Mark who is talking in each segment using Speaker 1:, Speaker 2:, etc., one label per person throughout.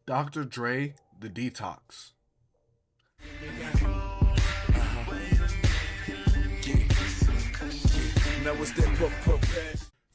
Speaker 1: Dr. Dre, The Detox.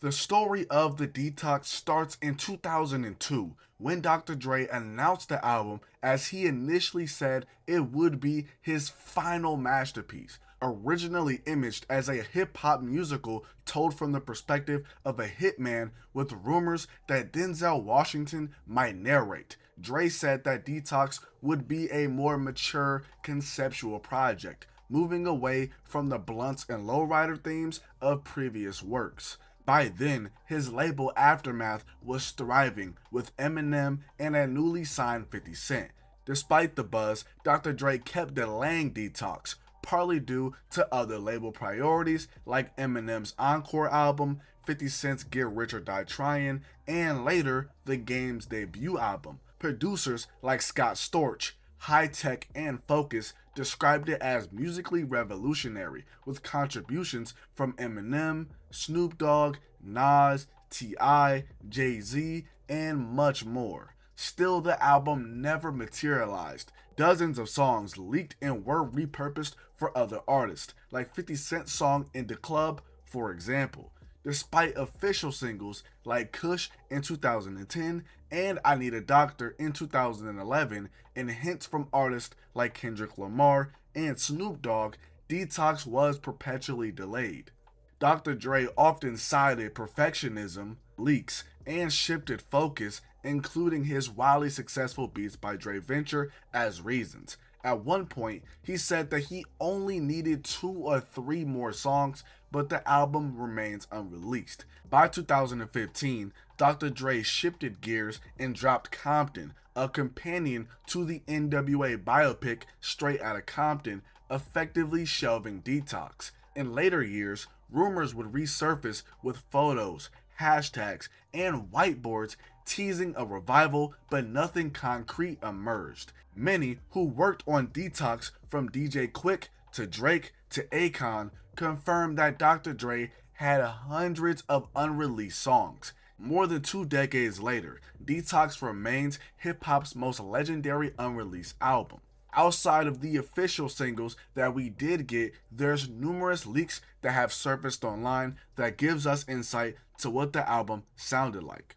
Speaker 1: The story of The Detox starts in 2002 when Dr. Dre announced the album, as he initially said it would be his final masterpiece. Originally imaged as a hip-hop musical told from the perspective of a hitman with rumors that Denzel Washington might narrate, Dre said that Detox would be a more mature conceptual project, moving away from the blunts and lowrider themes of previous works. By then, his label Aftermath was thriving with Eminem and a newly signed 50 Cent. Despite the buzz, Dr. Dre kept delaying Detox, partly due to other label priorities like Eminem's Encore album, 50 Cent's Get Rich or Die Tryin', and later, The Game's debut album. Producers like Scott Storch, High Tech, and Focus described it as musically revolutionary, with contributions from Eminem, Snoop Dogg, Nas, T.I., Jay-Z, and much more. Still, the album never materialized. Dozens of songs leaked and were repurposed for other artists, like 50 Cent's song In the Club, for example. Despite official singles like Kush in 2010 and I Need a Doctor in 2011, and hints from artists like Kendrick Lamar and Snoop Dogg, Detox was perpetually delayed. Dr. Dre often cited perfectionism, leaks, and shifted focus, including his wildly successful Beats by Dre venture, as reasons. At one point, he said that he only needed 2 or 3 more songs, but the album remains unreleased. By 2015, Dr. Dre shifted gears and dropped Compton, a companion to the N.W.A. biopic Straight Outta Compton, effectively shelving Detox. In later years, rumors would resurface with photos, hashtags, and whiteboards teasing a revival, but nothing concrete emerged. Many who worked on Detox, from DJ Quick to Drake to Akon, confirmed that Dr. Dre had hundreds of unreleased songs. More than 2 decades later, Detox remains hip-hop's most legendary unreleased album. Outside of the official singles that we did get, there's numerous leaks that have surfaced online that gives us insight to what the album sounded like.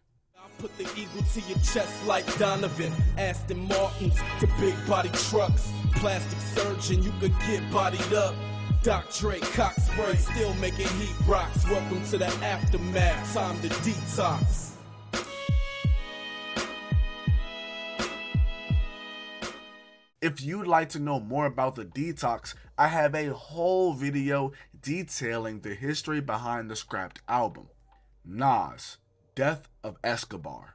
Speaker 2: Put the eagle to your chest like Donovan. Aston Martins to big body trucks. Plastic surgeon, you could get bodied up. Doc Dre, cock spray, still making heat rocks. Welcome to the aftermath, time to detox.
Speaker 1: If you'd like to know more about the Detox, I have a whole video detailing the history behind the scrapped album. Nas, Death of Escobar.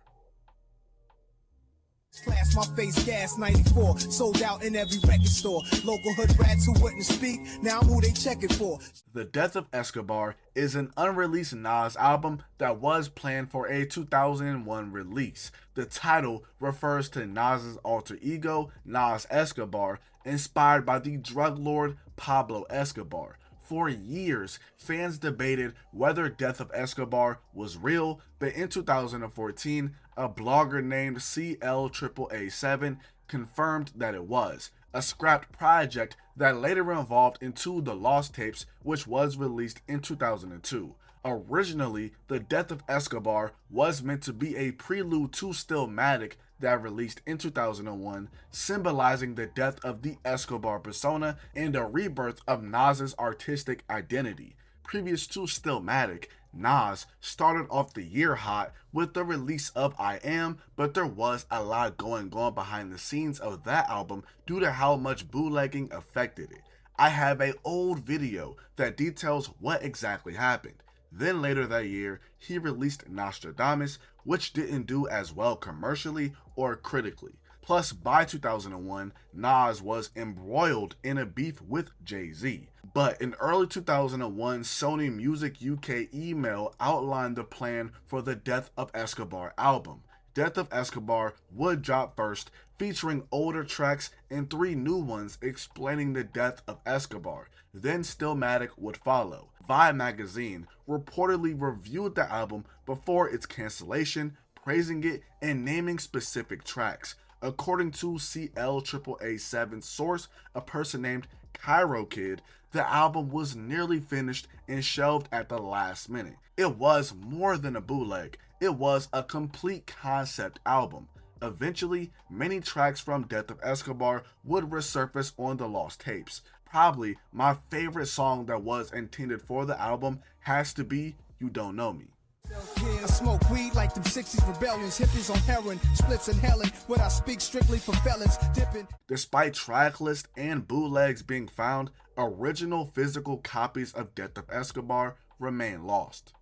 Speaker 3: Class my face, gas 94, sold out in every record store. Local hood rats who wouldn't speak, now I'm who they checking for.
Speaker 1: The Death of Escobar is an unreleased Nas album that was planned for a 2001 release. The title refers to Nas's alter ego, Nas Escobar, inspired by the drug lord Pablo Escobar. For years, fans debated whether Death of Escobar was real, but in 2014, a blogger named CLAAA7 confirmed that it was, a scrapped project that later evolved into The Lost Tapes, which was released in 2002. Originally, The Death of Escobar was meant to be a prelude to Stillmatic that released in 2001, symbolizing the death of the Escobar persona and a rebirth of Nas's artistic identity. Previous to Stillmatic, Nas started off the year hot with the release of I Am, but there was a lot going on behind the scenes of that album due to how much bootlegging affected it. I have an old video that details what exactly happened. Then later that year, he released Nostradamus, which didn't do as well commercially or critically. Plus, by 2001, Nas was embroiled in a beef with Jay-Z. But in early 2001, Sony Music UK email outlined the plan for the Death of Escobar album. Death of Escobar would drop first, featuring older tracks and 3 new ones explaining the death of Escobar. Then Stillmatic would follow. Vibe magazine reportedly reviewed the album before its cancellation, praising it and naming specific tracks. According to CLAAA7 source, a person named Cairo Kid, the album was nearly finished and shelved at the last minute. It was more than a bootleg, it was a complete concept album. Eventually, many tracks from Death of Escobar would resurface on the lost tapes. Probably my favorite song that was intended for the album has to be You Don't Know Me.
Speaker 3: Yeah, I smoke weed like them 60s rebellions, hippies on heroin, splits in Helen, when I speak strictly for felons, dipping.
Speaker 1: Despite track lists and bootlegs being found, original physical copies of Death of Escobar remain lost.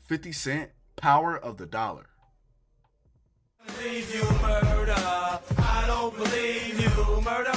Speaker 1: 50 Cent, Power of the Dollar.
Speaker 2: Believe you murder, I don't believe you murder,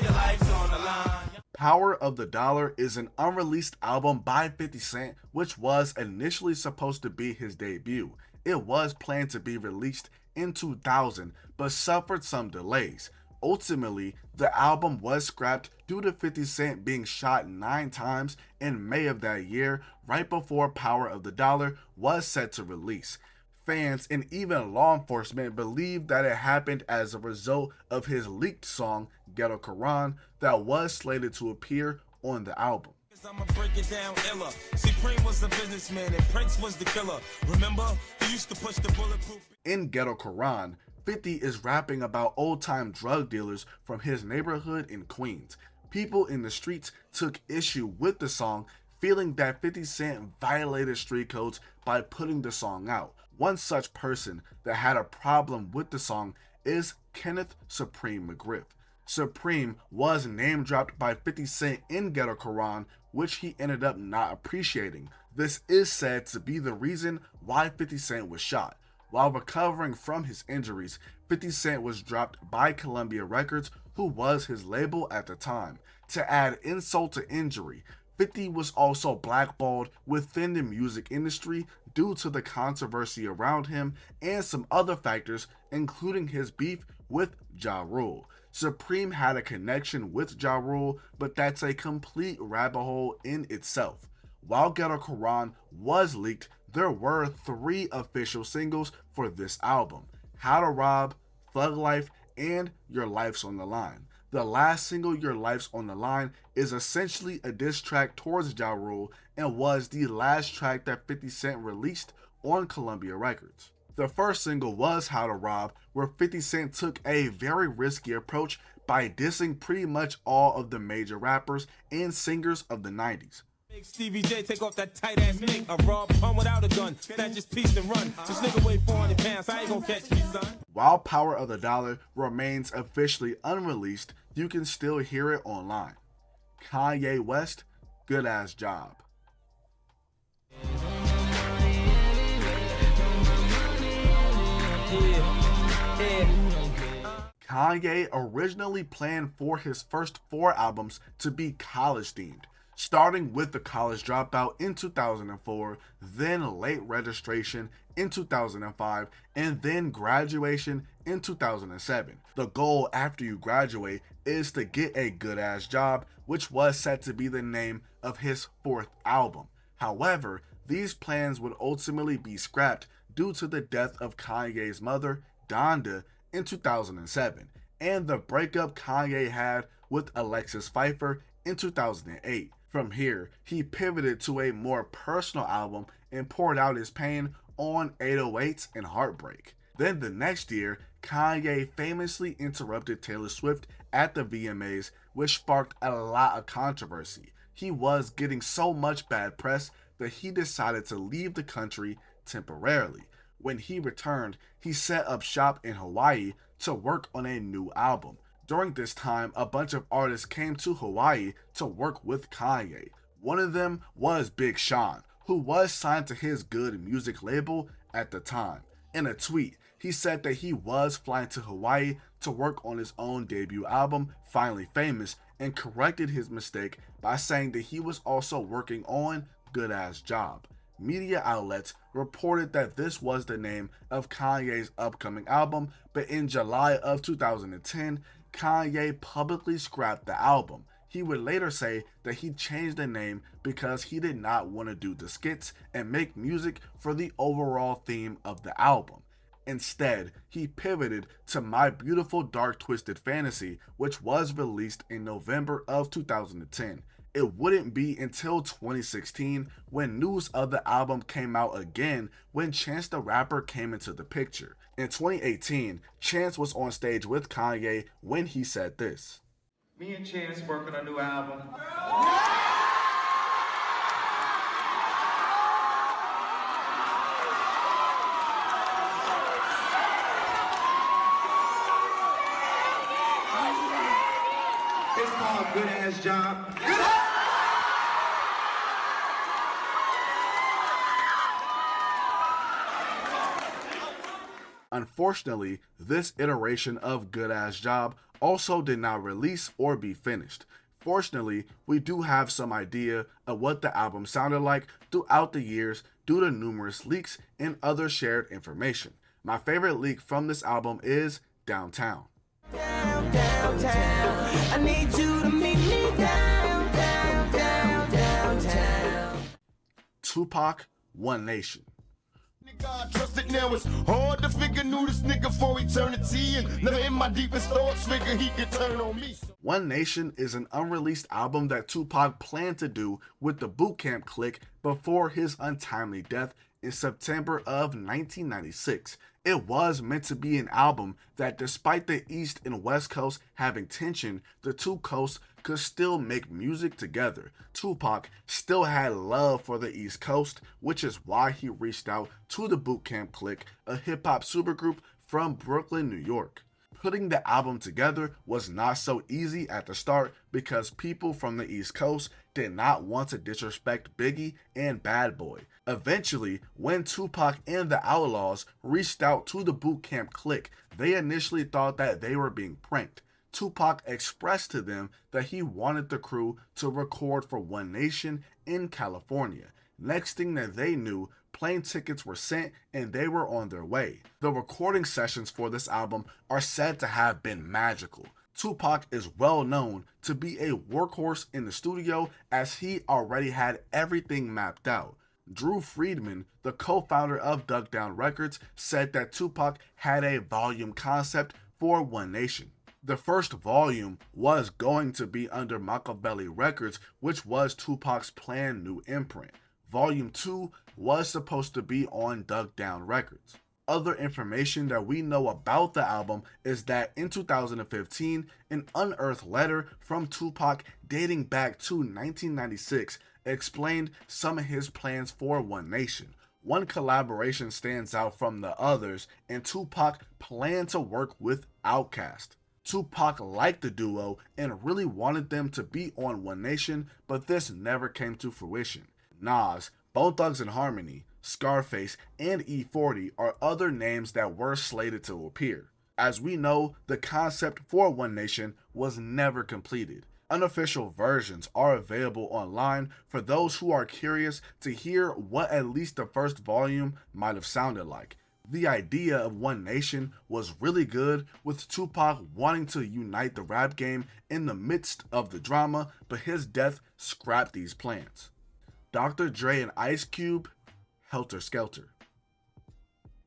Speaker 2: your life's on the line.
Speaker 1: Power of the Dollar is an unreleased album by 50 Cent, which was initially supposed to be his debut. It was planned to be released in 2000, but suffered some delays. Ultimately, the album was scrapped due to 50 Cent being shot 9 times in May of that year, right before Power of the Dollar was set to release. Fans and even law enforcement believe that it happened as a result of his leaked song, Ghetto Quran, that was slated to appear on the album.
Speaker 2: I'ma break it down illa. Supreme was the businessman and Prince was the killer. Remember, he used to push the bulletproof.
Speaker 1: In Ghetto Quran, 50 is rapping about old-time drug dealers from his neighborhood in Queens. People in the streets took issue with the song, feeling that 50 Cent violated street codes by putting the song out. One such person that had a problem with the song is Kenneth Supreme McGriff. Supreme was name dropped by 50 Cent in Ghetto Quran, which he ended up not appreciating. This is said to be the reason why 50 Cent was shot. While recovering from his injuries, 50 Cent was dropped by Columbia Records, who was his label at the time. To add insult to injury, 50 was also blackballed within the music industry due to the controversy around him and some other factors, including his beef with Ja Rule. Supreme had a connection with Ja Rule, but that's a complete rabbit hole in itself. While Ghetto Quran was leaked, there were 3 official singles for this album: How to Rob, Thug Life, and Your Life's on the Line. The last single, Your Life's on the Line, is essentially a diss track towards Ja Rule and was the last track that 50 Cent released on Columbia Records. The first single was How to Rob, where 50 Cent took a very risky approach by dissing pretty much all of the major rappers and singers of the 90s.
Speaker 2: Make Stevie J take off that tight ass mink. I rob pun without a gun. That just piece and run. This nigga weigh 400 pounds. I ain't gonna catch me, son.
Speaker 1: While Power of the Dollar remains officially unreleased, you can still hear it online. Kanye West, Good Ass Job. Kanye originally planned for his first 4 albums to be college themed, starting with The College Dropout in 2004, then Late Registration in 2005, and then Graduation in 2007. The goal after you graduate is to get a good ass job, which was set to be the name of his 4th album. However, these plans would ultimately be scrapped due to the death of Kanye's mother, Donda, in 2007, and the breakup Kanye had with Alexis Pfeiffer in 2008. From here, he pivoted to a more personal album and poured out his pain on 808s and Heartbreak. Then the next year, Kanye famously interrupted Taylor Swift at the VMAs, which sparked a lot of controversy. He was getting so much bad press that he decided to leave the country temporarily. When he returned, he set up shop in Hawaii to work on a new album. During this time, a bunch of artists came to Hawaii to work with Kanye. One of them was Big Sean, who was signed to his Good Music label at the time. In a tweet, he said that he was flying to Hawaii to work on his own debut album, Finally Famous, and corrected his mistake by saying that he was also working on Good Ass Job. Media outlets reported that this was the name of Kanye's upcoming album, but in July of 2010, Kanye publicly scrapped the album. He would later say that he changed the name because he did not want to do the skits and make music for the overall theme of the album. Instead, he pivoted to My Beautiful Dark Twisted Fantasy, which was released in November of 2010. It wouldn't be until 2016 when news of the album came out again when Chance the Rapper came into the picture. In 2018, Chance was on stage with Kanye when he said this.
Speaker 4: Me and Chance working on a new album. It's called Good Ass Job.
Speaker 1: Unfortunately, this iteration of Good Ass Job also did not release or be finished. Fortunately, we do have some idea of what the album sounded like throughout the years due to numerous leaks and other shared information. My favorite leak from this album is Downtown.
Speaker 5: Downtown, I need you to meet me downtown.
Speaker 1: Tupac, One Nation.
Speaker 6: God trusted now it's hard to figure knew this nigga for eternity and never in my deepest thoughts figure he could turn on me.
Speaker 1: One Nation is an unreleased album that Tupac planned to do with the Boot Camp clique before his untimely death in September of 1996. It was meant to be an album that, despite the East and West Coast having tension, the two coasts could still make music together. Tupac still had love for the East Coast, which is why he reached out to the Boot Camp clique, a hip-hop supergroup from Brooklyn, New York. Putting the album together was not so easy at the start because people from the East Coast did not want to disrespect Biggie and Bad Boy. Eventually, when Tupac and the Outlaws reached out to the Boot Camp clique, they initially thought that they were being pranked. Tupac expressed to them that he wanted the crew to record for One Nation in California. Next thing that they knew, plane tickets were sent and they were on their way. The recording sessions for this album are said to have been magical. Tupac is well known to be a workhorse in the studio as he already had everything mapped out. Drew Friedman, the co-founder of Duck Down Records, said that Tupac had a volume concept for One Nation. The first volume was going to be under Machiavelli Records, which was Tupac's planned new imprint. Volume 2 was supposed to be on Duck Down Records. Other information that we know about the album is that in 2015, an unearthed letter from Tupac dating back to 1996 explained some of his plans for One Nation. One collaboration stands out from the others, and Tupac planned to work with Outkast. Tupac liked the duo and really wanted them to be on One Nation, but this never came to fruition. Nas, Bone Thugs and Harmony, Scarface, and E40 are other names that were slated to appear. As we know, the concept for One Nation was never completed. Unofficial versions are available online for those who are curious to hear what at least the first volume might have sounded like. The idea of One Nation was really good, with Tupac wanting to unite the rap game in the midst of the drama, but his death scrapped these plans. Dr. Dre and Ice Cube, Helter Skelter.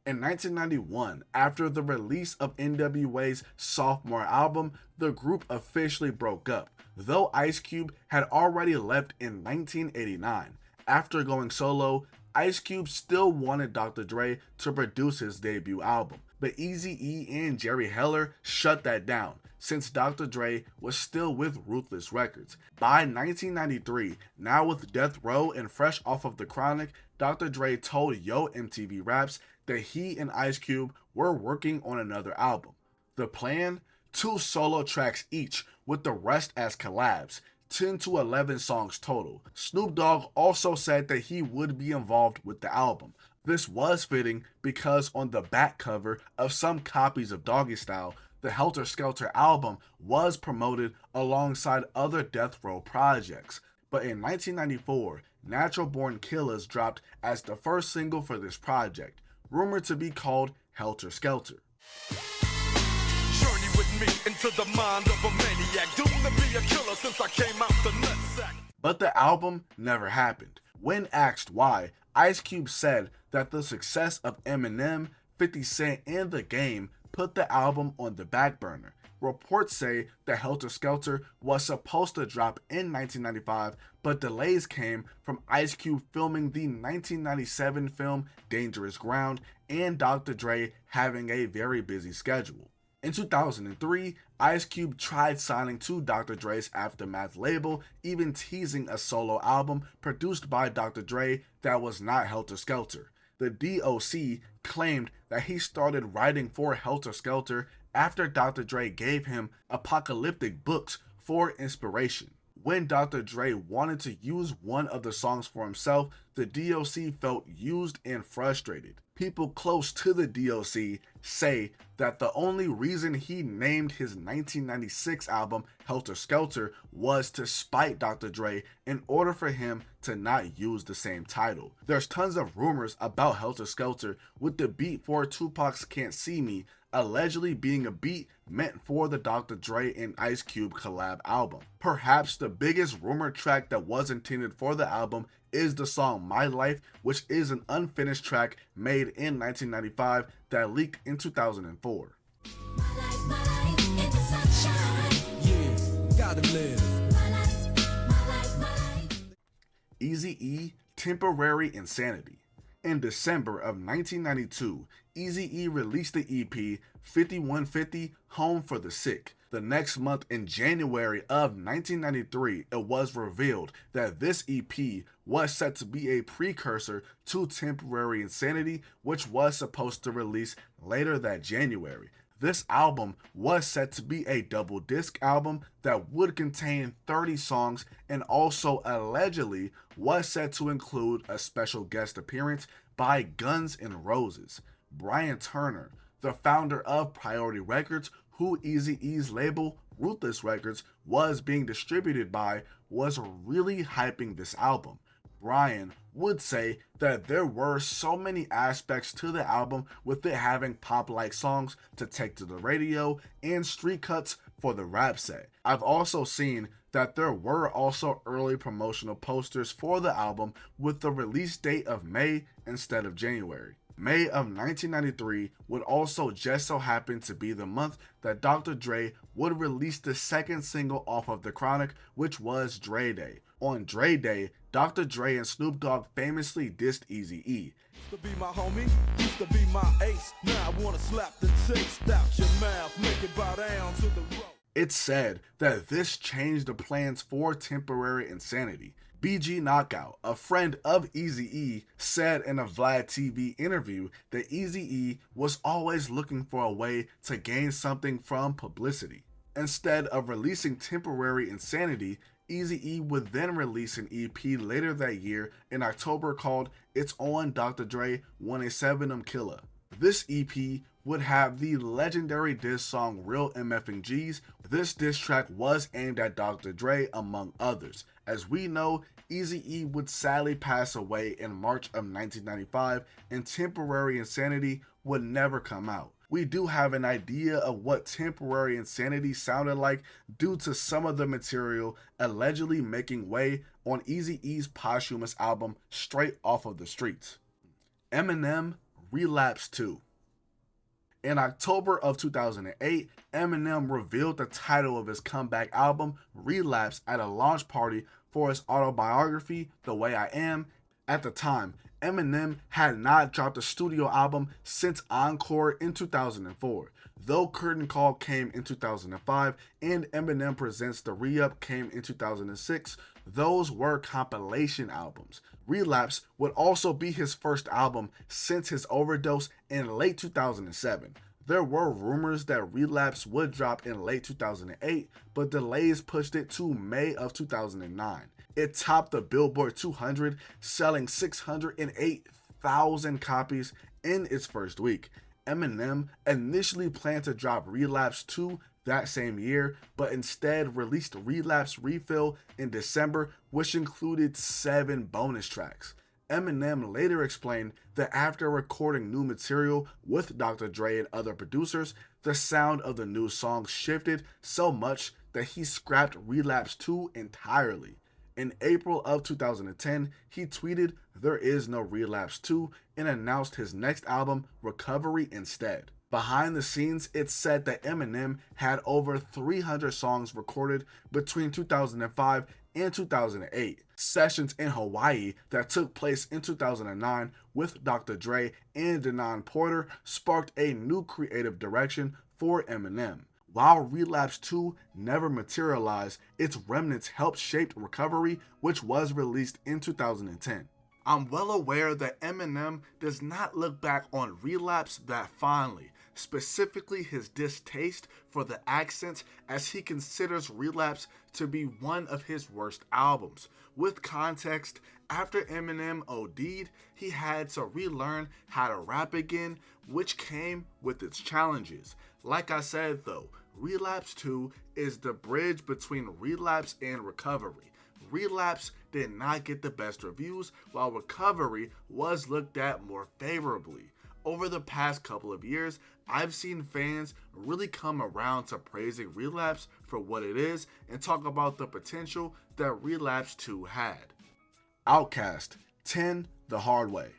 Speaker 1: In 1991, after the release of N.W.A.'s sophomore album, the group officially broke up, though Ice Cube had already left in 1989. After going solo, Ice Cube still wanted Dr. Dre to produce his debut album, but Eazy-E and Jerry Heller shut that down, since Dr. Dre was still with Ruthless Records. By 1993, now with Death Row and fresh off of The Chronic, Dr. Dre told Yo MTV Raps that he and Ice Cube were working on another album. The plan? 2 solo tracks each, with the rest as collabs, 10 to 11 songs total. Snoop Dogg also said that he would be involved with the album. This was fitting because on the back cover of some copies of Doggy Style, the Helter Skelter album was promoted alongside other Death Row projects. But in 1994, Natural Born Killahs dropped as the first single for this project, rumored to be called Helter Skelter.
Speaker 6: Journey with me into the mind of a maniac, doomed to be a killer since I came out the nutsack.
Speaker 1: But the album never happened. When asked why, Ice Cube said that the success of Eminem, 50 Cent and The Game put the album on the back burner. Reports say that Helter Skelter was supposed to drop in 1995, but delays came from Ice Cube filming the 1997 film Dangerous Ground and Dr. Dre having a very busy schedule. In 2003, Ice Cube tried signing to Dr. Dre's Aftermath label, even teasing a solo album produced by Dr. Dre that was not Helter Skelter. The DOC claimed that he started writing for Helter Skelter after Dr. Dre gave him apocalyptic books for inspiration. When Dr. Dre wanted to use one of the songs for himself, the DOC felt used and frustrated. People close to the DOC say that the only reason he named his 1996 album Helter Skelter was to spite Dr. Dre in order for him to not use the same title. There's tons of rumors about Helter Skelter, with the beat for Tupac's Can't See Me allegedly being a beat meant for the Dr. Dre and Ice Cube collab album. Perhaps the biggest rumored track that was intended for the album is the song My Life, which is an unfinished track made in 1995 that leaked in 2004. Eazy-E, Temporary Insanity. In December of 1992, Eazy-E released the EP 5150 Home for the Sick. The next month, in January of 1993, it was revealed that this EP was set to be a precursor to Temporary Insanity, which was supposed to release later that January. This album was set to be a double disc album that would contain 30 songs and also allegedly was set to include a special guest appearance by Guns N' Roses. Brian Turner, the founder of Priority Records, who Eazy-E's label Ruthless Records was being distributed by, was really hyping this album. Brian would say that there were so many aspects to the album, with it having pop-like songs to take to the radio and street cuts for the rap set. I've also seen that there were also early promotional posters for the album with the release date of May instead of January. May of 1993 would also just so happen to be the month that Dr. Dre would release the second single off of The Chronic, which was Dre Day. On Dre Day, Dr. Dre and Snoop Dogg famously dissed Eazy-E.
Speaker 2: Used to be my homie, used to be my ace. Now I wanna slap the taste out your mouth, make it bow down to the road.
Speaker 1: It's said that this changed the plans for Temporary Insanity. BG Knockout, a friend of Eazy-E, said in a Vlad TV interview that Eazy-E was always looking for a way to gain something from publicity. Instead of releasing Temporary Insanity, Eazy-E would then release an EP later that year in October called It's On Dr. Dre 187 Killah. This EP would have the legendary diss song Real MFing G's. This diss track was aimed at Dr. Dre among others. As we know, Eazy-E would sadly pass away in March of 1995 and Temporary Insanity would never come out. We do have an idea of what Temporary Insanity sounded like due to some of the material allegedly making way on Eazy-E's posthumous album Straight Off of the Streets. Eminem, Relapse 2. In October of 2008, Eminem revealed the title of his comeback album, Relapse, at a launch party for his autobiography, The Way I Am. At the time, Eminem had not dropped a studio album since Encore in 2004. Though Curtain Call came in 2005 and Eminem Presents the Re-Up came in 2006, those were compilation albums. Relapse would also be his first album since his overdose in late 2007. There were rumors that Relapse would drop in late 2008, but delays pushed it to May of 2009. It topped the Billboard 200, selling 608,000 copies in its first week. Eminem initially planned to drop Relapse 2 that same year, but instead released Relapse Refill in December, which included 7 bonus tracks. Eminem later explained that after recording new material with Dr. Dre and other producers, the sound of the new songs shifted so much that he scrapped Relapse 2 entirely. In April of 2010, he tweeted, "There is no Relapse 2," and announced his next album, Recovery, instead. Behind the scenes, it's said that Eminem had over 300 songs recorded between 2005 and 2008. Sessions in Hawaii that took place in 2009 with Dr. Dre and Denon Porter sparked a new creative direction for Eminem. While Relapse 2 never materialized, its remnants helped shape Recovery, which was released in 2010. I'm well aware that Eminem does not look back on Relapse that fondly, specifically his distaste for the accents, as he considers Relapse to be one of his worst albums. With context, after Eminem OD'd, he had to relearn how to rap again, which came with its challenges. Like I said though, Relapse 2 is the bridge between Relapse and Recovery. Relapse did not get the best reviews, while Recovery was looked at more favorably. Over the past couple of years, I've seen fans really come around to praising Relapse for what it is and talk about the potential that Relapse 2 had. Outkast, 10 The Hard Way.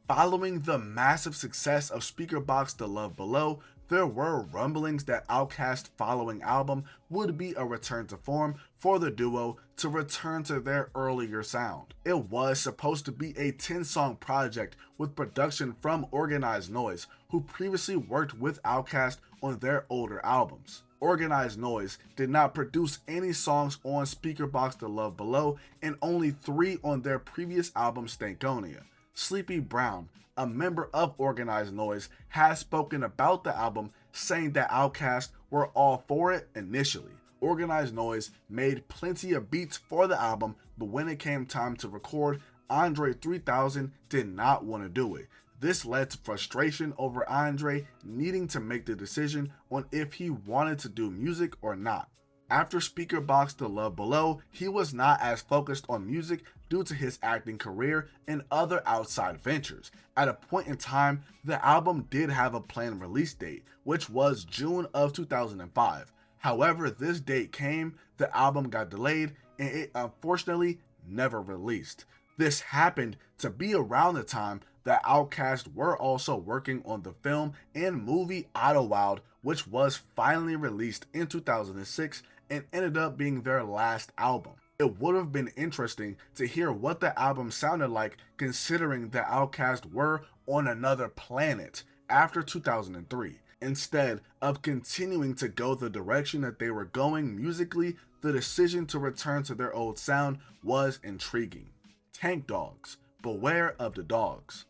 Speaker 1: Following the massive success of Speakerboxxx The Love Below, there were rumblings that Outkast's following album would be a return to form for the duo to return to their earlier sound. It was supposed to be a 10-song project with production from Organized Noise, who previously worked with Outkast on their older albums. Organized Noise did not produce any songs on Speakerboxxx The Love Below and only 3 on their previous album Stankonia. Sleepy Brown, a member of Organized Noise, has spoken about the album, saying that Outkast were all for it initially. Organized Noise made plenty of beats for the album, but when it came time to record, Andre 3000 did not want to do it. This led to frustration over Andre needing to make the decision on if he wanted to do music or not. After Speakerboxxx The Love Below, he was not as focused on music due to his acting career and other outside ventures. At a point in time, the album did have a planned release date, which was June of 2005. However, this date came, the album got delayed, and it unfortunately never released. This happened to be around the time that Outkast were also working on the film and movie Idlewild, which was finally released in 2006 and ended up being their last album. It would have been interesting to hear what the album sounded like, considering that Outkast were on another planet after 2003. Instead of continuing to go the direction that they were going musically, the decision to return to their old sound was intriguing. Tank Dogs, Beware of the Dogs.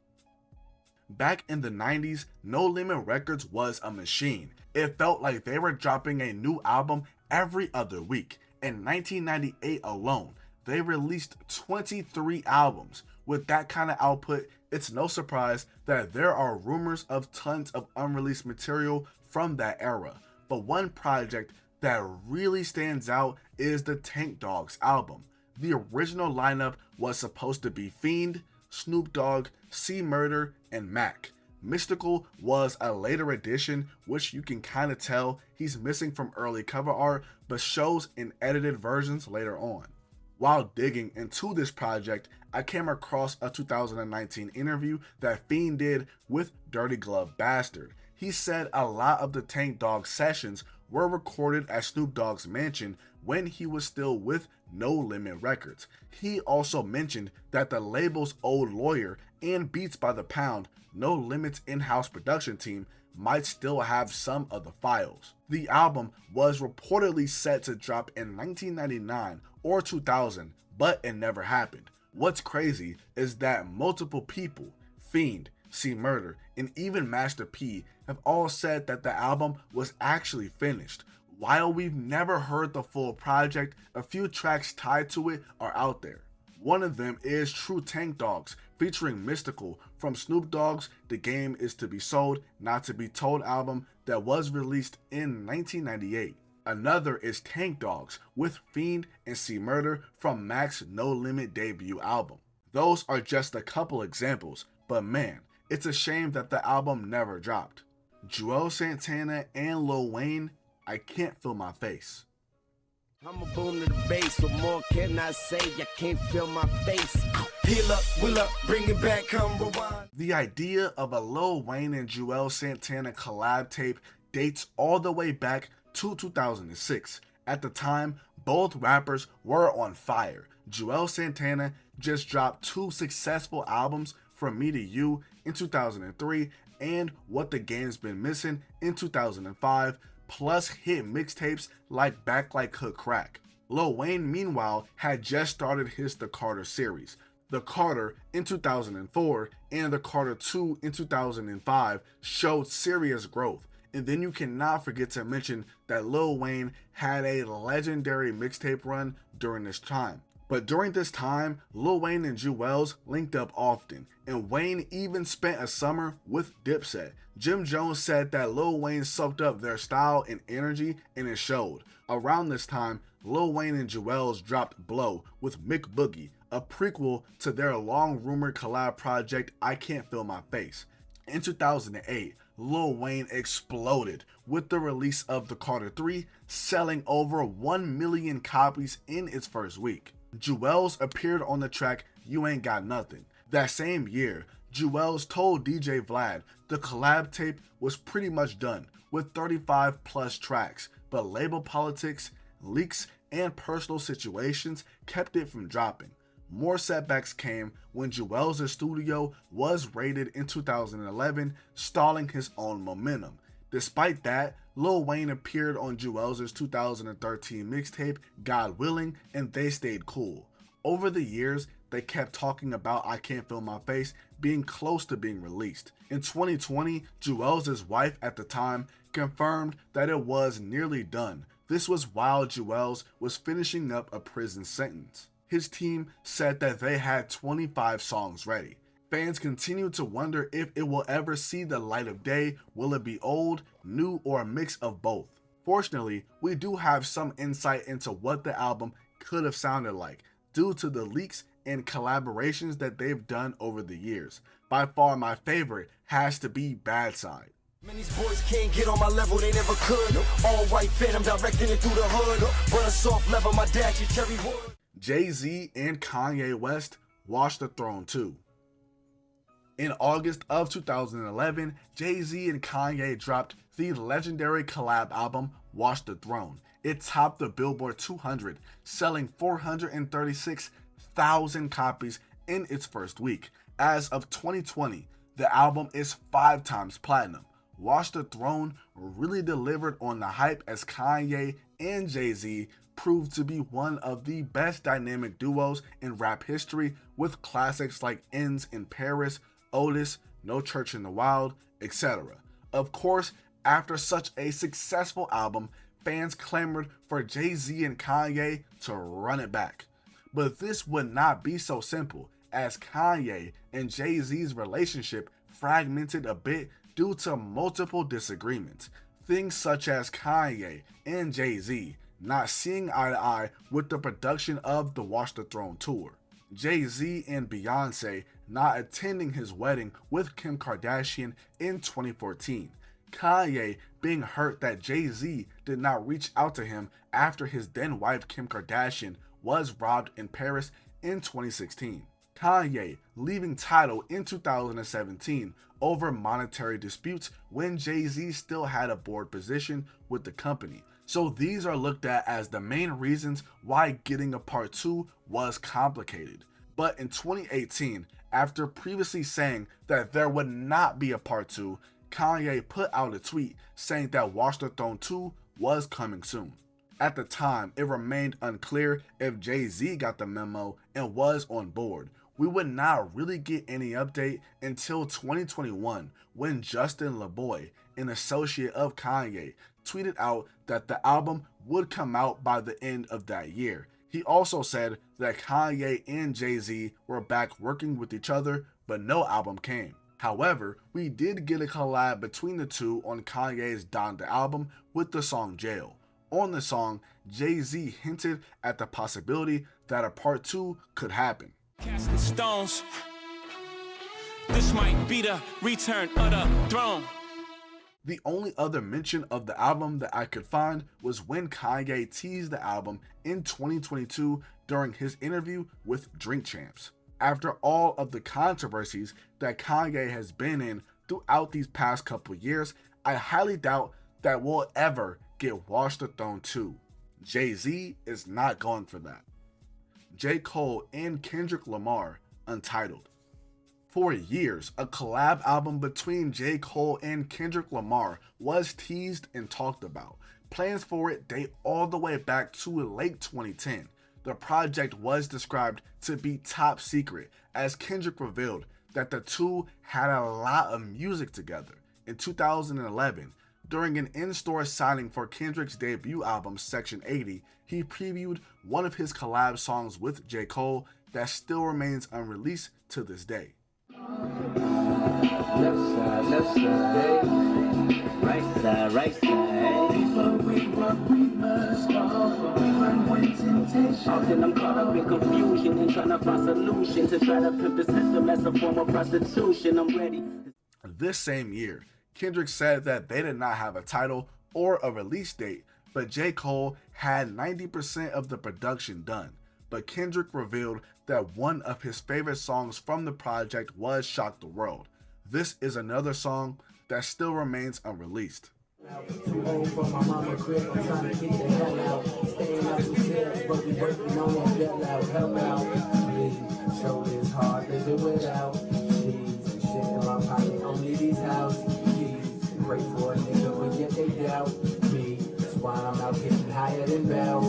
Speaker 1: Back in the 90s, No Limit Records was a machine. It felt like they were dropping a new album every other week. In 1998 alone, they released 23 albums. With that kind of output, it's no surprise that there are rumors of tons of unreleased material from that era. But one project that really stands out is the Tank Dogs album. The original lineup was supposed to be Fiend, Snoop Dogg, C Murder, and Mac. Mystical was a later addition, which you can kind of tell he's missing from early cover art, but shows in edited versions later on. While digging into this project, I came across a 2019 interview that Fiend did with Dirty Glove Bastard. He said a lot of the Tank Dog sessions were recorded at Snoop Dogg's mansion when he was still with No Limit Records. He also mentioned that the label's old lawyer and Beats by the Pound, No Limit's in-house production team, might still have some of the files. The album was reportedly set to drop in 1999 or 2000, but it never happened. What's crazy is that multiple people, Fiend, C Murder, and even Master P, have all said that the album was actually finished. While we've never heard the full project, a few tracks tied to it are out there. One of them is True Tank Dogs, featuring Mystical from Snoop Dogg's The Game Is To Be Sold, Not To Be Told album that was released in 1998. Another is Tank Dogs with Fiend and C Murder from Mac's No Limit debut album. Those are just a couple examples, but man, it's a shame that the album never dropped. Juelz Santana and Lil Wayne, I Can't Feel My Face.
Speaker 5: I'm a boom to the bass, what more can I say? I can't feel my face.
Speaker 2: Heal up, will up, bring it back, come rewind.
Speaker 1: The idea of a Lil Wayne and Juelz Santana collab tape dates all the way back to 2006. At the time, both rappers were on fire. Juelz Santana just dropped 2 successful albums, From Me to You in 2003 and What the Game's Been Missing in 2005, plus hit mixtapes like Back Like Hood Crack. Lil Wayne, meanwhile, had just started his The Carter series. The Carter in 2004 and The Carter 2 in 2005 showed serious growth. And then you cannot forget to mention that Lil Wayne had a legendary mixtape run during this time. But during this time, Lil Wayne and Juelz linked up often, and Wayne even spent a summer with Dipset. Jim Jones said that Lil Wayne soaked up their style and energy, and it showed. Around this time, Lil Wayne and Juelz dropped Blow with Mick Boogie, a prequel to their long-rumored collab project I Can't Feel My Face. In 2008, Lil Wayne exploded with the release of The Carter 3, selling over 1 million copies in its first week. Juelz appeared on the track You Ain't Got Nothing. That same year, Juelz told DJ Vlad the collab tape was pretty much done with 35 plus tracks, but label politics, leaks, and personal situations kept it from dropping. More setbacks came when Juelz's studio was raided in 2011, stalling his own momentum. Despite that, Lil Wayne appeared on Juelz's 2013 mixtape, God Willing, and they stayed cool. Over the years, they kept talking about I Can't Feel My Face being close to being released. In 2020, Juelz's wife at the time confirmed that it was nearly done. This was while Juelz was finishing up a prison sentence. His team said that they had 25 songs ready. Fans continue to wonder if it will ever see the light of day. Will it be old, new, or a mix of both? Fortunately, we do have some insight into what the album could have sounded like due to the leaks and collaborations that they've done over the years. By far my favorite has to be Bad Side.
Speaker 2: Man, these boys can't get on my level, they never could. All white phantom directing it through the hood. Run a soft lever, my dad can carry wood.
Speaker 1: Jay-Z and Kanye West Watch the Throne 2. In August of 2011, Jay-Z and Kanye dropped the legendary collab album Watch the Throne. It topped the Billboard 200, selling 436,000 copies in its first week. As of 2020, the album is 5 times platinum. Watch the Throne really delivered on the hype as Kanye and Jay-Z proved to be one of the best dynamic duos in rap history, with classics like Ends in Paris, Otis, No Church in the Wild, etc. Of course, after such a successful album, fans clamored for Jay-Z and Kanye to run it back. But this would not be so simple, as Kanye and Jay-Z's relationship fragmented a bit due to multiple disagreements. Things such as Kanye and Jay-Z not seeing eye to eye with the production of the Watch the Throne tour. Jay-Z and Beyonce not attending his wedding with Kim Kardashian in 2014. Kanye being hurt that Jay-Z did not reach out to him after his then wife Kim Kardashian was robbed in Paris in 2016. Kanye leaving Tidal in 2017 over monetary disputes when Jay-Z still had a board position with the company. So these are looked at as the main reasons why getting a part 2 was complicated. But in 2018, after previously saying that there would not be a part 2, Kanye put out a tweet saying that Watch the Throne 2 was coming soon. At the time, it remained unclear if Jay-Z got the memo and was on board. We would not really get any update until 2021 when Justin LeBoy, an associate of Kanye, tweeted out that the album would come out by the end of that year. He also said that Kanye and Jay-Z were back working with each other, but no album came. However, we did get a collab between the two on Kanye's Donda album with the song Jail. On the song, Jay-Z hinted at the possibility that a part 2 could happen.
Speaker 7: Casting stones. This might be the return of the throne.
Speaker 1: The only other mention of the album that I could find was when Kanye teased the album in 2022 during his interview with Drink Champs. After all of the controversies that Kanye has been in throughout these past couple years, I highly doubt that we'll ever get Watch the Throne 2. Jay-Z is not going for that. J. Cole and Kendrick Lamar, Untitled. For years, a collab album between J. Cole and Kendrick Lamar was teased and talked about. Plans for it date all the way back to late 2010. The project was described to be top secret, as Kendrick revealed that the two had a lot of music together. In 2011, during an in-store signing for Kendrick's debut album, Section 80, he previewed one of his collab songs with J. Cole that still remains unreleased to this day.
Speaker 7: Left side, right side. Often I'm caught up in confusion and trying to find solution to try to pimp the system as a form of prostitution. I'm ready.
Speaker 1: This same year, Kendrick said that they did not have a title or a release date, but J. Cole had 90% of the production done. But Kendrick revealed that one of his favorite songs from the project was Shock the World. This is another song that still remains unreleased.
Speaker 8: Too old for my mama crib, I'm trying to get the hell out. Staying out some steps, but we working on that bell out. Help out, please. Show this hard as it without. Please, shit in my pocket, only these house. Please, pray for a nigga, but yet they doubt me. That's why I'm out getting higher than Bell.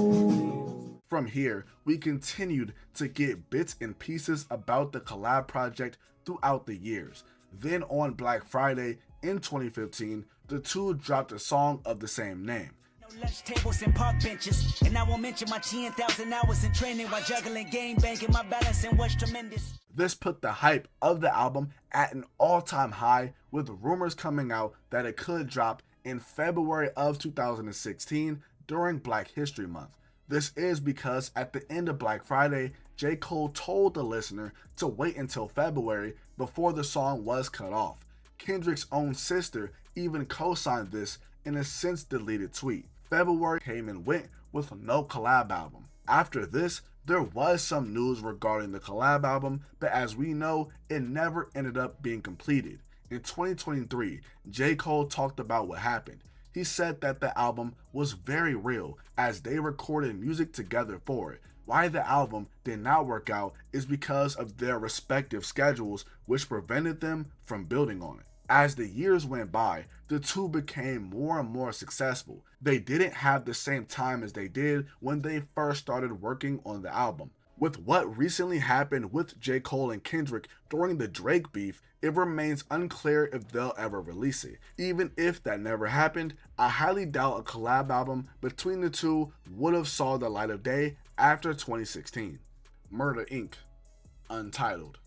Speaker 1: From here, we continued to get bits and pieces about the collab project throughout the years. Then on Black Friday in 2015, the two dropped a song of the same name.
Speaker 9: No lunch tables and park benches, and I won't mention my 10,000 hours in training while juggling game banking. My balancing was tremendous.
Speaker 1: This put the hype of the album at an all-time high, with rumors coming out that it could drop in February of 2016 during Black History Month. This is because at the end of Black Friday, J. Cole told the listener to wait until February before the song was cut off. Kendrick's own sister even co-signed this in a since deleted tweet. February came and went with no collab album. After this, there was some news regarding the collab album, but as we know, it never ended up being completed. In 2023, J. Cole talked about what happened. He said that the album was very real as they recorded music together for it. Why the album did not work out is because of their respective schedules, which prevented them from building on it. As the years went by, the two became more and more successful. They didn't have the same time as they did when they first started working on the album. With what recently happened with J. Cole and Kendrick during the Drake beef, it remains unclear if they'll ever release it. Even if that never happened, I highly doubt a collab album between the two would have saw the light of day after 2016. Murda Inc. Untitled.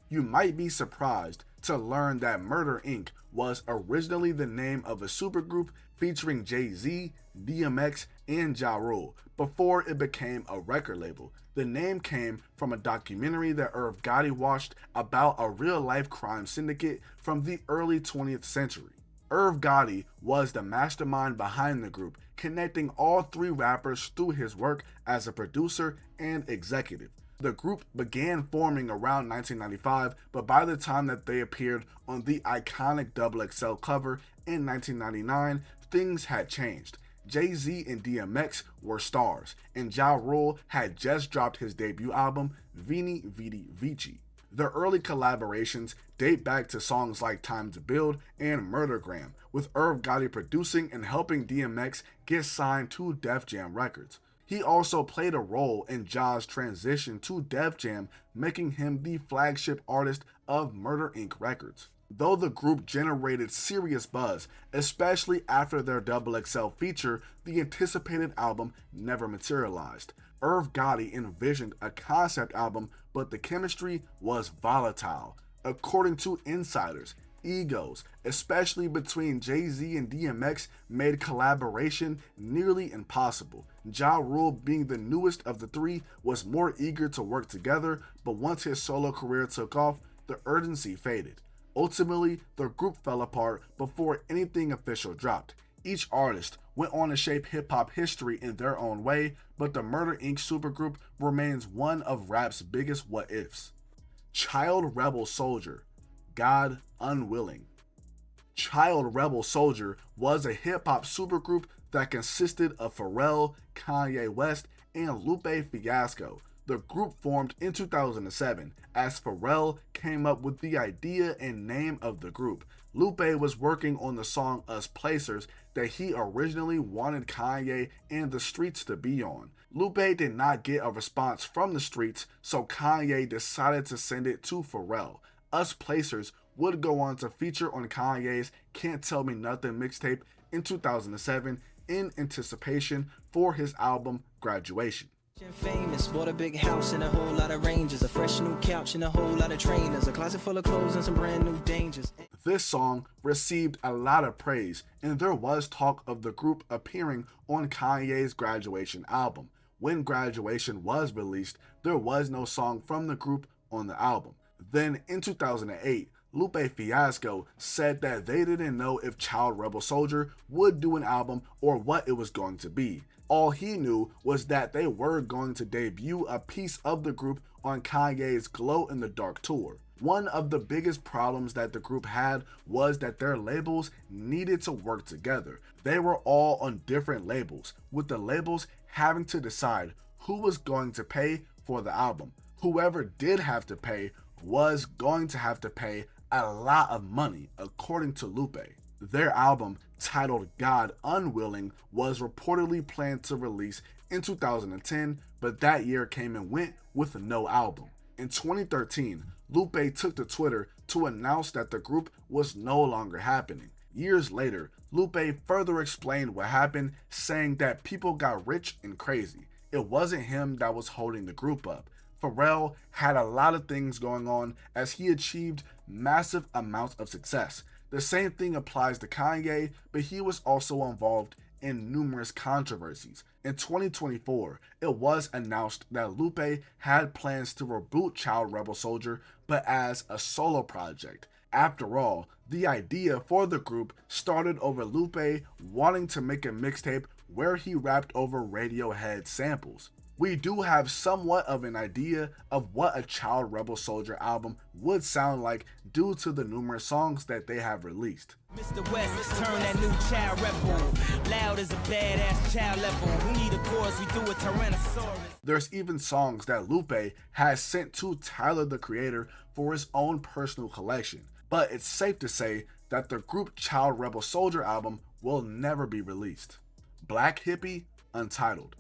Speaker 1: You might be surprised to learn that Murda Inc. was originally the name of a supergroup featuring Jay-Z, DMX, and Ja Rule before it became a record label. The name came from a documentary that Gotti watched about a real-life crime syndicate from the early 20th century. Gotti was the mastermind behind the group, connecting all three rappers through his work as a producer and executive. The group began forming around 1995, but by the time that they appeared on the iconic XXL cover in 1999, things had changed. Jay-Z and DMX were stars, and Ja Rule had just dropped his debut album, Vini Vidi Vici. Their early collaborations date back to songs like Time to Build and Murdergram, with Gotti producing and helping DMX get signed to Def Jam Records. He also played a role in Ja's transition to Def Jam, making him the flagship artist of Murda Inc. Records. Though the group generated serious buzz, especially after their XXL feature, the anticipated album never materialized. Gotti envisioned a concept album, but the chemistry was volatile. According to insiders, egos, especially between Jay-Z and DMX, made collaboration nearly impossible. Ja Rule, being the newest of the three, was more eager to work together, but once his solo career took off, the urgency faded. Ultimately, the group fell apart before anything official dropped. Each artist went on to shape hip-hop history in their own way, but the Murda Inc. supergroup remains one of rap's biggest what-ifs. Child Rebel Soldier, G.O.D, Unwilling. Child Rebel Soldier was a hip-hop supergroup that consisted of Pharrell, Kanye West, and Lupe Fiasco. The group formed in 2007 as Pharrell came up with the idea and name of the group. Lupe was working on the song Us Placers that he originally wanted Kanye and the Streets to be on. Lupe did not get a response from the Streets, so Kanye decided to send it to Pharrell. Us Placers would go on to feature on Kanye's Can't Tell Me Nothing mixtape in 2007 in anticipation for his album Graduation.
Speaker 10: Famous, bought a big house and a whole lot of ranges, a fresh new couch and a whole lot of trainers, a closet full of clothes and some brand new dangers.
Speaker 1: This song received a lot of praise, and there was talk of the group appearing on Kanye's Graduation album. When Graduation was released, there was no song from the group on the album. Then in 2008, Lupe Fiasco said that they didn't know if Child Rebel Soldier would do an album or what it was going to be. All he knew was that they were going to debut a piece of the group on Kanye's Glow in the Dark tour. One of the biggest problems that the group had was that their labels needed to work together. They were all on different labels, with the labels having to decide who was going to pay for the album. Whoever did have to pay was going to have to pay a lot of money, according to Lupe. Their album, titled G.O.D Unwilling, was reportedly planned to release in 2010, but that year came and went with no album. In 2013, Lupe took to Twitter to announce that the group was no longer happening. Years later, Lupe further explained what happened, saying that people got rich and crazy. It wasn't him that was holding the group up. Pharrell had a lot of things going on as he achieved massive amounts of success. The same thing applies to Kanye, but he was also involved in numerous controversies. In 2024, it was announced that Lupe had plans to reboot Child Rebel Soldier, but as a solo project. After all, the idea for the group started over Lupe wanting to make a mixtape where he rapped over Radiohead samples. We do have somewhat of an idea of what a Child Rebel Soldier album would sound like due to the numerous songs that they have released.
Speaker 9: Mr. West, turn that new child rebel. Loud as a badass child level. Who need a chorus? We do a Tyrannosaurus.
Speaker 1: There's even songs that Lupe has sent to Tyler the Creator for his own personal collection. But it's safe to say that the group Child Rebel Soldier album will never be released. Black Hippy, Untitled.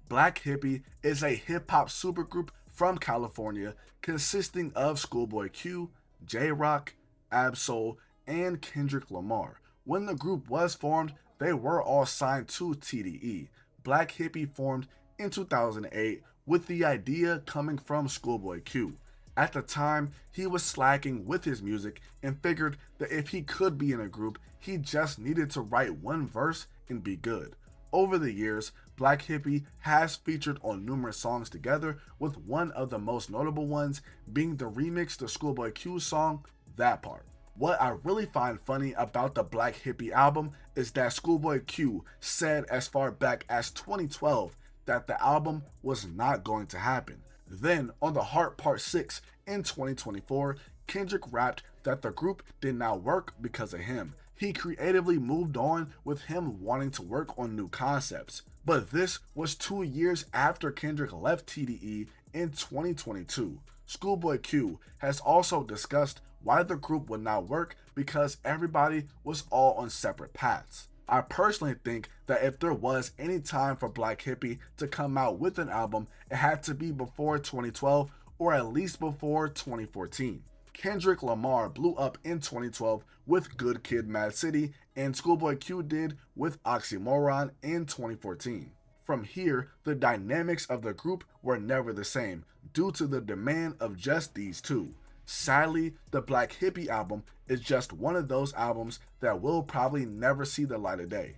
Speaker 1: Black Hippy is a hip-hop supergroup from California consisting of Schoolboy Q, J-Rock, Ab-Soul, and Kendrick Lamar. When the group was formed, they were all signed to TDE. Black Hippy formed in 2008 with the idea coming from Schoolboy Q. At the time, he was slacking with his music and figured that if he could be in a group, he just needed to write one verse and be good. Over the years, Black Hippy has featured on numerous songs together, with one of the most notable ones being the remix to Schoolboy Q's song, That Part. What I really find funny about the Black Hippy album is that Schoolboy Q said as far back as 2012 that the album was not going to happen. Then, on The Heart Part 6 in 2024, Kendrick rapped that the group did not work because of him. He creatively moved on with him wanting to work on new concepts. But this was 2 years after Kendrick left TDE in 2022. Schoolboy Q has also discussed why the group would not work because everybody was all on separate paths. I personally think that if there was any time for Black Hippy to come out with an album, it had to be before 2012 or at least before 2014. Kendrick Lamar blew up in 2012 with Good Kid, Mad City, and Schoolboy Q did with Oxymoron in 2014. From here, the dynamics of the group were never the same due to the demand of just these two. Sadly, the Black Hippy album is just one of those albums that will probably never see the light of day.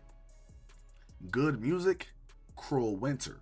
Speaker 1: Good Music, Cruel Winter.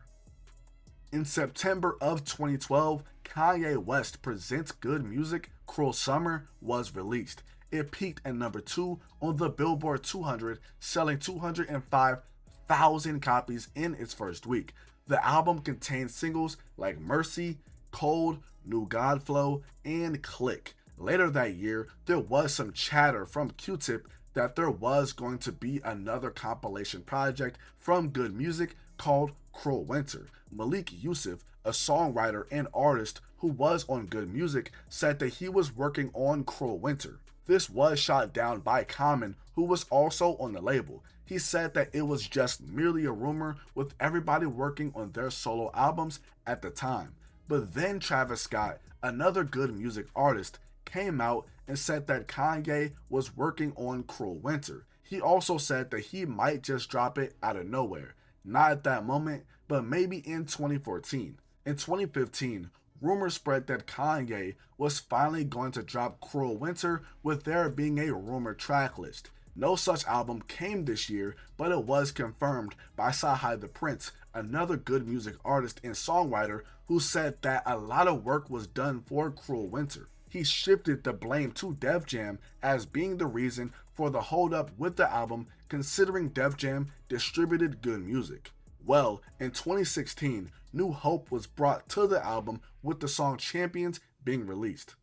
Speaker 1: In September of 2012, Kanye West Presents Good Music, Cruel Summer was released. It peaked at number 2 on the Billboard 200, selling 205,000 copies in its first week. The album contained singles like Mercy, Cold, New God Flow, and Click. Later that year, there was some chatter from Q-Tip that there was going to be another compilation project from Good Music called Cruel Winter. Malik Yusuf, a songwriter and artist who was on Good Music, said that he was working on Cruel Winter. This was shot down by Common, who was also on the label. He said that it was just merely a rumor with everybody working on their solo albums at the time. But then Travis Scott, another Good Music artist, came out and said that Kanye was working on Cruel Winter. He also said that he might just drop it out of nowhere. Not at that moment, but maybe in 2014. In 2015, rumors spread that Kanye was finally going to drop Cruel Winter, with there being a rumored track list. No such album came this year, but it was confirmed by Sahai the Prince, another Good Music artist and songwriter, who said that a lot of work was done for Cruel Winter. He shifted the blame to Def Jam as being the reason for the holdup with the album, considering Def Jam distributed Good Music. Well, in 2016, new hope was brought to the album with the song Champions being released.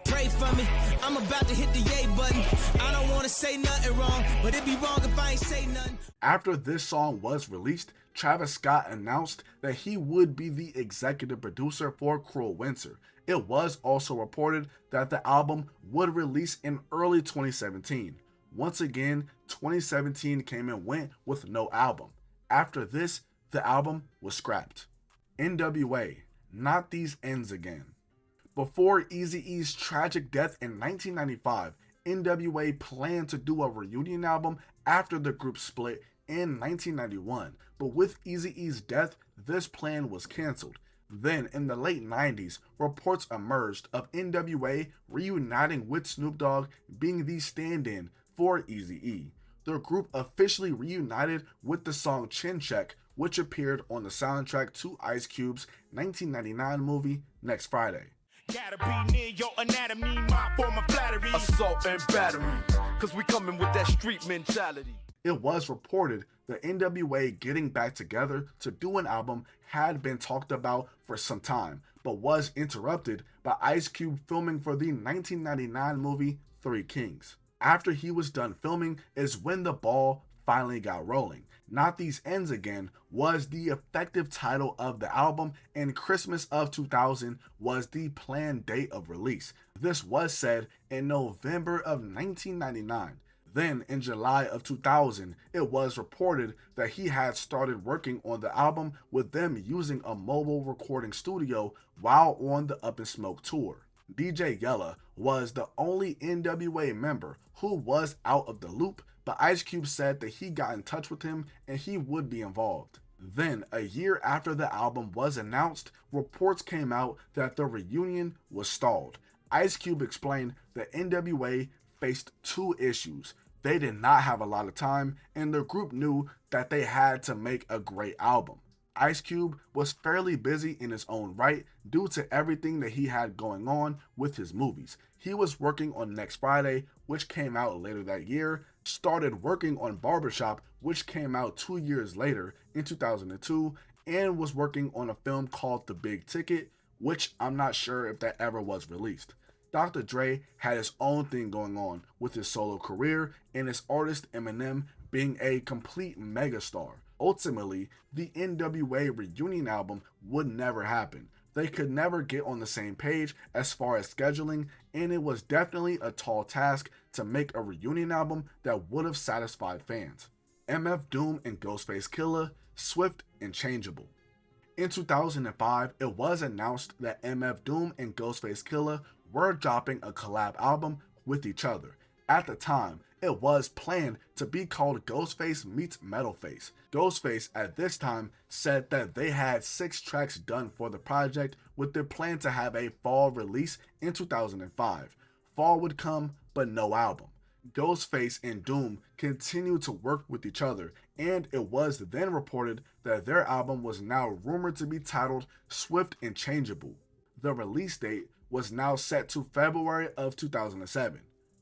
Speaker 9: Pray for me, I'm about to hit the yay button. I don't want to say nothing wrong, but it'd be wrong if I ain't say nothing.
Speaker 1: After this song was released, Travis Scott announced that he would be the executive producer for Cruel Winter. It was also reported that the album would release in early 2017. Once again, 2017 came and went with no album. After this, the album was scrapped. N.W.A, Not These Ends Again. Before Eazy-E's tragic death in 1995, N.W.A planned to do a reunion album after the group split in 1991, but with Eazy-E's death, this plan was cancelled. Then, in the late 90s, reports emerged of N.W.A reuniting with Snoop Dogg being the stand-in for Eazy-E. The group officially reunited with the song Chin Check, which appeared on the soundtrack to Ice Cube's 1999 movie Next Friday.
Speaker 6: Gotta be near your anatomy, my form of flattery. Assault and battery, cause we coming with that street mentality.
Speaker 1: It was reported that N.W.A getting back together to do an album had been talked about for some time, but was interrupted by Ice Cube filming for the 1999 movie Three Kings. After he was done filming is when the ball finally got rolling. Not These Ends Again was the effective title of the album, and Christmas of 2000 was the planned date of release. This was said in November of 1999. Then, in July of 2000, it was reported that he had started working on the album, with them using a mobile recording studio while on the Up in Smoke tour. DJ Yella was the only N.W.A member who was out of the loop, but Ice Cube said that he got in touch with him and he would be involved. Then, a year after the album was announced, reports came out that the reunion was stalled. Ice Cube explained that N.W.A faced two issues. They did not have a lot of time, and the group knew that they had to make a great album. Ice Cube was fairly busy in his own right due to everything that he had going on with his movies. He was working on Next Friday, which came out later that year, started working on Barbershop, which came out 2 years later in 2002, and was working on a film called The Big Ticket, which I'm not sure if that ever was released. Dr. Dre had his own thing going on with his solo career, and his artist Eminem being a complete megastar. Ultimately, the N.W.A reunion album would never happen. They could never get on the same page as far as scheduling, and it was definitely a tall task to make a reunion album that would have satisfied fans. MF Doom and Ghostface Killah, Swift and Changeable. In 2005, it was announced that MF Doom and Ghostface Killah were dropping a collab album with each other. At the time, it was planned to be called Ghostface meets Metalface. Ghostface at this time said that they had 6 tracks done for the project, with their plan to have a fall release in 2005. Fall would come, but no album. Ghostface and Doom continued to work with each other, and it was then reported that their album was now rumored to be titled Swift and Changeable. The release date was now set to February of 2007.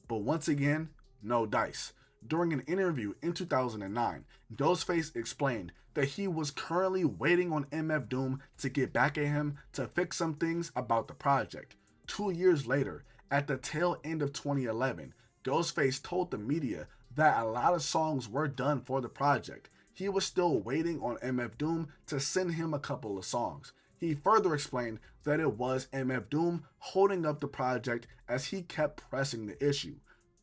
Speaker 1: But once again, no dice. During an interview in 2009, Ghostface explained that he was currently waiting on MF Doom to get back at him to fix some things about the project. 2 years later, at the tail end of 2011, Ghostface told the media that a lot of songs were done for the project. He was still waiting on MF Doom to send him a couple of songs. He further explained that it was MF Doom holding up the project as he kept pressing the issue.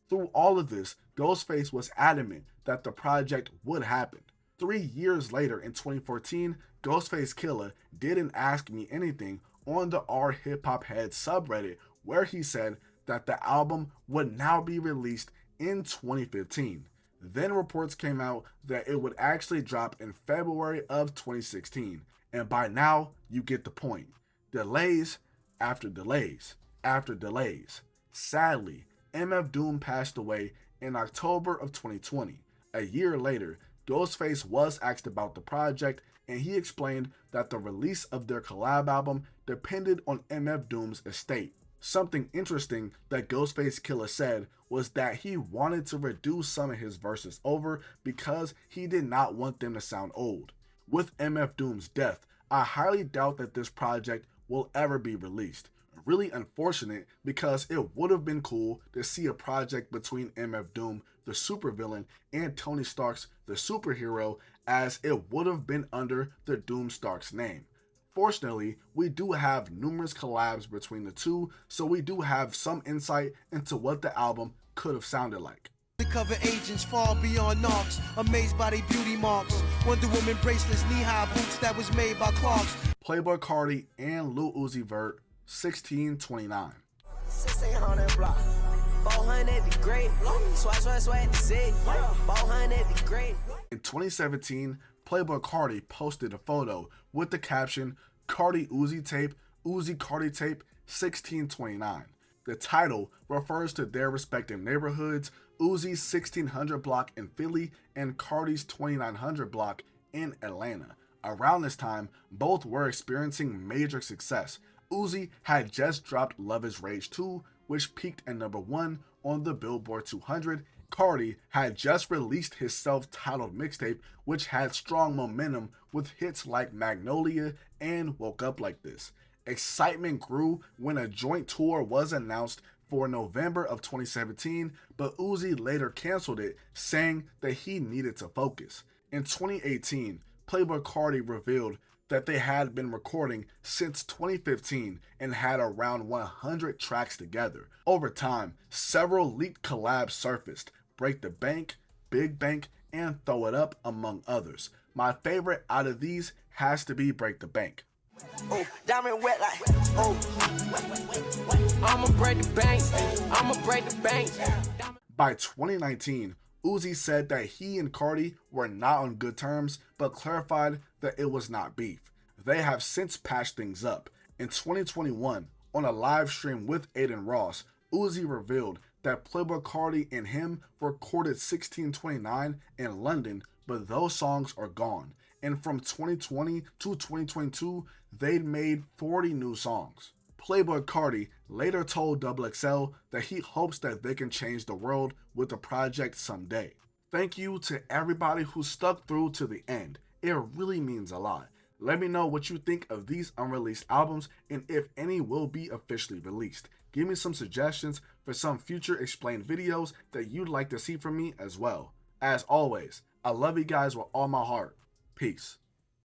Speaker 1: Through all of this, Ghostface was adamant that the project would happen. 3 years later in 2014, Ghostface Killah didn't ask me anything on the R Hip Hop Head subreddit, where he said that the album would now be released in 2015. Then reports came out that it would actually drop in February of 2016, and by now you get the point. Delays after delays after delays. Sadly, MF Doom passed away in October of 2020. A year later, Ghostface was asked about the project, and he explained that the release of their collab album depended on MF Doom's estate. Something interesting that Ghostface Killah said was that he wanted to reduce some of his verses over because he did not want them to sound old. With MF Doom's death, I highly doubt that this project will ever be released. Really unfortunate because it would have been cool to see a project between MF Doom, the supervillain, and Tony Stark's the superhero, as it would have been under the Doom Stark's name. Fortunately, we do have numerous collabs between the two, so we do have some insight into what the album could have sounded like.
Speaker 3: Undercover agents far beyond knocks, amazed by their beauty marks. Wonder Woman bracelets, knee-high boots that was made by Clarks.
Speaker 1: Playboi Carti and Lil Uzi Vert, 1629.
Speaker 11: 1600 block, 400 degree, swipe to see, 400 degree.
Speaker 1: In 2017, Playboi Carti posted a photo with the caption, Carti Uzi tape, Uzi Carti tape, 1629. The title refers to their respective neighborhoods, Uzi's 1600 block in Philly and Carti's 2900 block in Atlanta. Around this time, both were experiencing major success. Uzi had just dropped Love Is Rage 2, which peaked at #1 on the Billboard 200. Carti had just released his self-titled mixtape, which had strong momentum with hits like Magnolia and Woke Up Like This. Excitement grew when a joint tour was announced for November of 2017, but Uzi later canceled it, saying that he needed to focus. In 2018, Playboi Carti revealed that they had been recording since 2015 and had around 100 tracks together. Over time, several leaked collabs surfaced, Break the Bank, Big Bank, and Throw It Up, among others. My favorite out of these has to be Break the Bank.
Speaker 11: Oh, diamond wet like, oh, I'ma break the bank, I'ma break the bank.
Speaker 1: By 2019, Uzi said that he and Carti were not on good terms, but clarified that it was not beef. They have since patched things up. In 2021, on a live stream with Aiden Ross, Uzi revealed that Playboi Carti and him recorded 1629 in London, but those songs are gone. And from 2020 to 2022, they'd made 40 new songs. Playboi Carti later told XXL that he hopes that they can change the world with the project someday. Thank you to everybody who stuck through to the end. It really means a lot. Let me know what you think of these unreleased albums and if any will be officially released. Give me some suggestions for some future explained videos that you'd like to see from me as well. As always, I love you guys with all my heart. Peace.